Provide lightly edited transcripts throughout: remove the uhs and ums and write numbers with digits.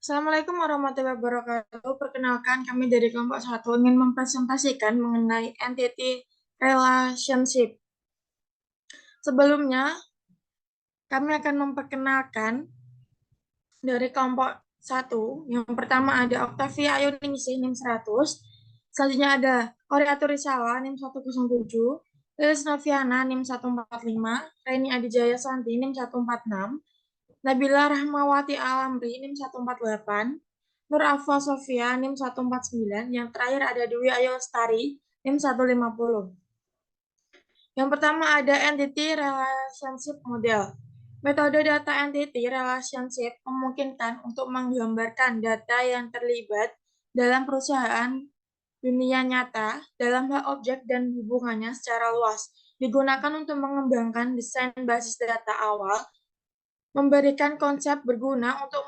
Assalamualaikum warahmatullahi wabarakatuh. Perkenalkan, kami dari kelompok satu ingin mempresentasikan mengenai entity relationship. Sebelumnya, kami akan memperkenalkan dari kelompok satu. Yang pertama ada Octavia Ayuningsih NIM 100. Selanjutnya ada Korea Turisala NIM 107, Lilis Noviana NIM 145, Reni Adijaya Santi NIM 146, Nabila Rahmawati Alamri NIM 148, Nur Afwa Sofia NIM 149, yang terakhir ada Dwi Ayu Lestari NIM 150. Yang pertama ada Entity Relationship Model. Metode data entity relationship memungkinkan untuk menggambarkan data yang terlibat dalam perusahaan dunia nyata dalam hal objek dan hubungannya secara luas. Digunakan untuk mengembangkan desain basis data awal, memberikan konsep berguna untuk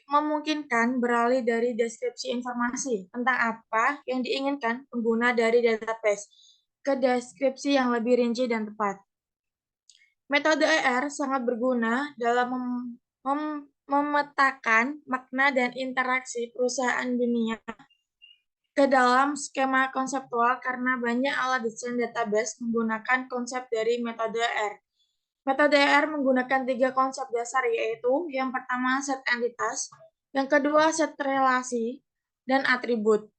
memungkinkan beralih dari deskripsi informasi tentang apa yang diinginkan pengguna dari database ke deskripsi yang lebih rinci dan tepat. Metode ER sangat berguna dalam memetakan makna dan interaksi perusahaan dunia ke dalam skema konseptual karena banyak alat desain database menggunakan konsep dari metode ER. Metode ER menggunakan 3 konsep dasar, yaitu yang pertama set entitas, yang kedua set relasi, dan atribut.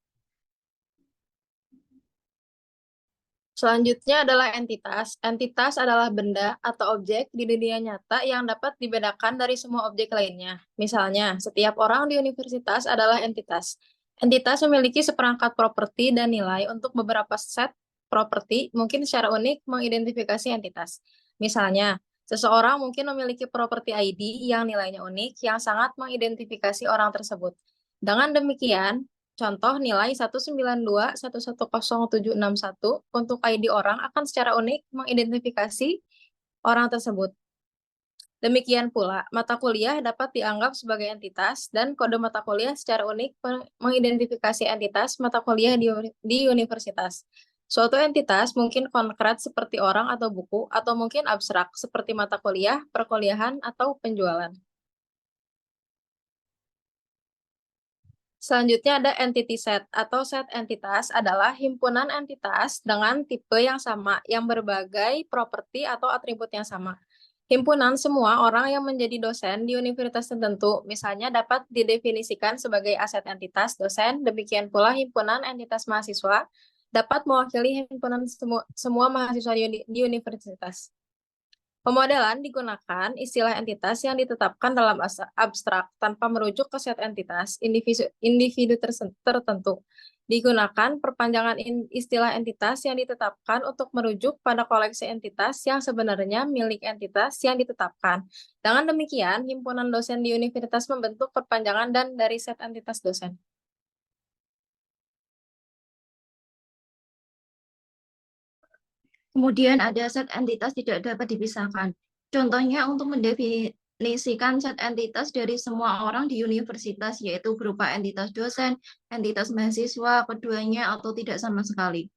Selanjutnya adalah entitas. Entitas adalah benda atau objek di dunia nyata yang dapat dibedakan dari semua objek lainnya. Misalnya, setiap orang di universitas adalah entitas. Entitas memiliki seperangkat properti dan nilai untuk beberapa set properti, mungkin secara unik mengidentifikasi entitas. Misalnya, seseorang mungkin memiliki properti ID yang nilainya unik yang sangat mengidentifikasi orang tersebut. Dengan demikian, contoh nilai 192.110.761 untuk ID orang akan secara unik mengidentifikasi orang tersebut. Demikian pula, mata kuliah dapat dianggap sebagai entitas dan kode mata kuliah secara unik mengidentifikasi entitas mata kuliah di universitas. Suatu entitas mungkin konkret seperti orang atau buku, atau mungkin abstrak seperti mata kuliah, perkuliahan, atau penjualan. Selanjutnya ada entity set atau set entitas adalah himpunan entitas dengan tipe yang sama yang berbagai properti atau atribut yang sama. Himpunan semua orang yang menjadi dosen di universitas tertentu, misalnya dapat didefinisikan sebagai aset entitas dosen, demikian pula himpunan entitas mahasiswa dapat mewakili himpunan semua mahasiswa di universitas. Pemodelan digunakan istilah entitas yang ditetapkan dalam abstrak tanpa merujuk ke set entitas individu tertentu. Digunakan perpanjangan istilah entitas yang ditetapkan untuk merujuk pada koleksi entitas yang sebenarnya milik entitas yang ditetapkan. Dengan demikian, himpunan dosen di universitas membentuk perpanjangan dan dari set entitas dosen. Kemudian ada set entitas tidak dapat dipisahkan. Contohnya untuk mendefinisikan set entitas dari semua orang di universitas, yaitu berupa entitas dosen, entitas mahasiswa, keduanya, atau tidak sama sekali.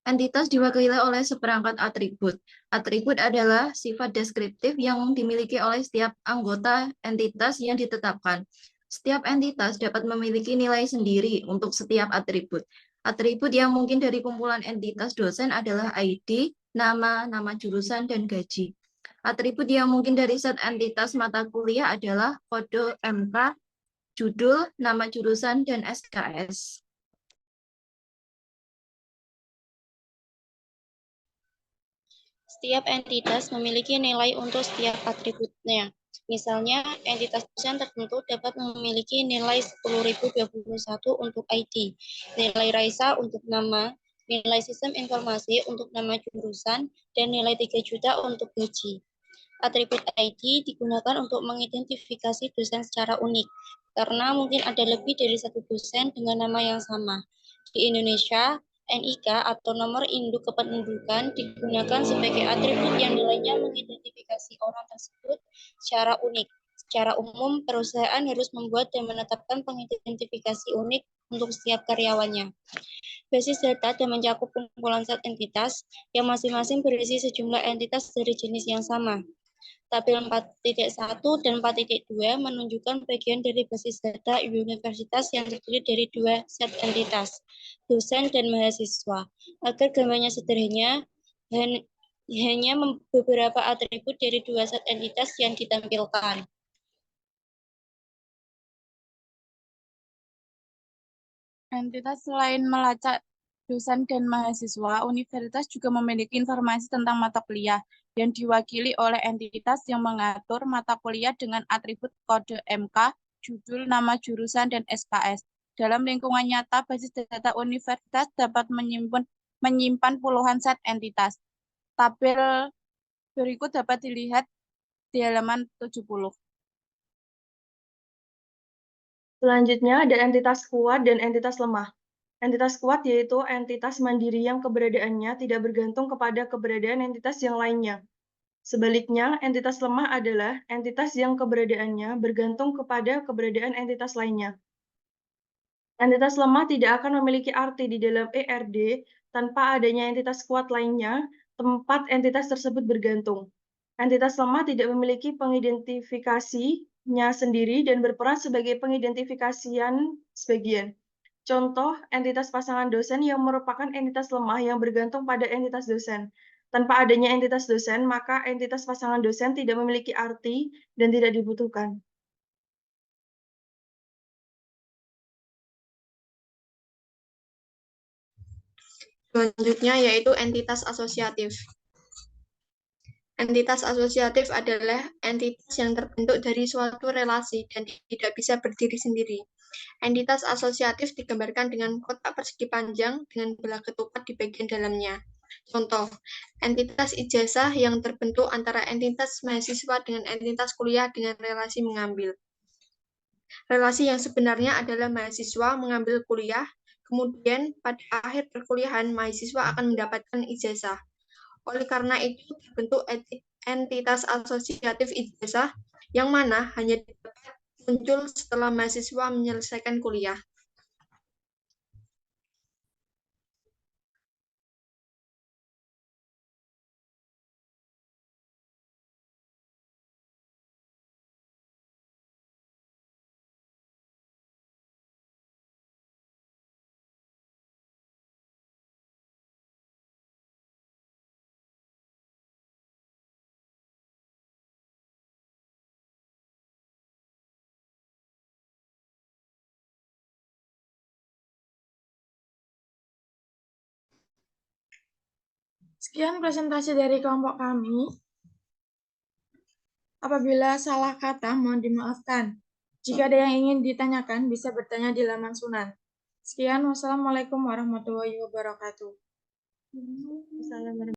Entitas diwakili oleh seperangkat atribut. Atribut adalah sifat deskriptif yang dimiliki oleh setiap anggota entitas yang ditetapkan. Setiap entitas dapat memiliki nilai sendiri untuk setiap atribut. Atribut yang mungkin dari kumpulan entitas dosen adalah ID, nama jurusan, dan gaji. Atribut yang mungkin dari set entitas mata kuliah adalah kode MK, judul, nama jurusan, dan SKS. Setiap entitas memiliki nilai untuk setiap atributnya. Misalnya, entitas dosen tertentu dapat memiliki nilai 10.021 untuk ID, nilai Raisa untuk nama, nilai sistem informasi untuk nama jurusan, dan nilai 3 juta untuk gaji. Atribut ID digunakan untuk mengidentifikasi dosen secara unik, karena mungkin ada lebih dari satu dosen dengan nama yang sama. Di Indonesia, NIK atau nomor induk kependudukan digunakan sebagai atribut yang nilainya mengidentifikasi orang tersebut secara unik. Secara umum, perusahaan harus membuat dan menetapkan pengidentifikasi unik untuk setiap karyawannya. Basis data dan mencakup kumpulan set entitas yang masing-masing berisi sejumlah entitas dari jenis yang sama. Tabel 4.1 dan 4.2 menunjukkan bagian dari basis data universitas yang terdiri dari dua set entitas, dosen dan mahasiswa. Agar gambarnya sederhana, hanya beberapa atribut dari dua set entitas yang ditampilkan. Entitas selain melacak dosen dan mahasiswa, universitas juga memiliki informasi tentang mata kuliah yang diwakili oleh entitas yang mengatur mata kuliah dengan atribut kode MK, judul, nama jurusan, dan SKS. Dalam lingkungan nyata, basis data universitas dapat menyimpan puluhan set entitas. Tabel berikut dapat dilihat di halaman 70. Selanjutnya ada entitas kuat dan entitas lemah. Entitas kuat yaitu entitas mandiri yang keberadaannya tidak bergantung kepada keberadaan entitas yang lainnya. Sebaliknya, entitas lemah adalah entitas yang keberadaannya bergantung kepada keberadaan entitas lainnya. Entitas lemah tidak akan memiliki arti di dalam ERD tanpa adanya entitas kuat lainnya, tempat entitas tersebut bergantung. Entitas lemah tidak memiliki pengidentifikasinya sendiri dan berperan sebagai pengidentifikasian sebagian. Contoh, entitas pasangan dosen yang merupakan entitas lemah yang bergantung pada entitas dosen. Tanpa adanya entitas dosen, maka entitas pasangan dosen tidak memiliki arti dan tidak dibutuhkan. Selanjutnya yaitu entitas asosiatif. Entitas asosiatif adalah entitas yang terbentuk dari suatu relasi dan tidak bisa berdiri sendiri. Entitas asosiatif digambarkan dengan kotak persegi panjang dengan belah ketupat di bagian dalamnya. Contoh, entitas ijazah yang terbentuk antara entitas mahasiswa dengan entitas kuliah dengan relasi mengambil. Relasi yang sebenarnya adalah mahasiswa mengambil kuliah, kemudian pada akhir perkuliahan mahasiswa akan mendapatkan ijazah. Oleh karena itu, terbentuk entitas asosiatif ijazah yang mana hanya dapat muncul setelah mahasiswa menyelesaikan kuliah. Sekian presentasi dari kelompok kami. Apabila salah kata, mohon dimaafkan. Jika ada yang ingin ditanyakan, bisa bertanya di laman Sunan. Sekian, wassalamualaikum warahmatullahi wabarakatuh.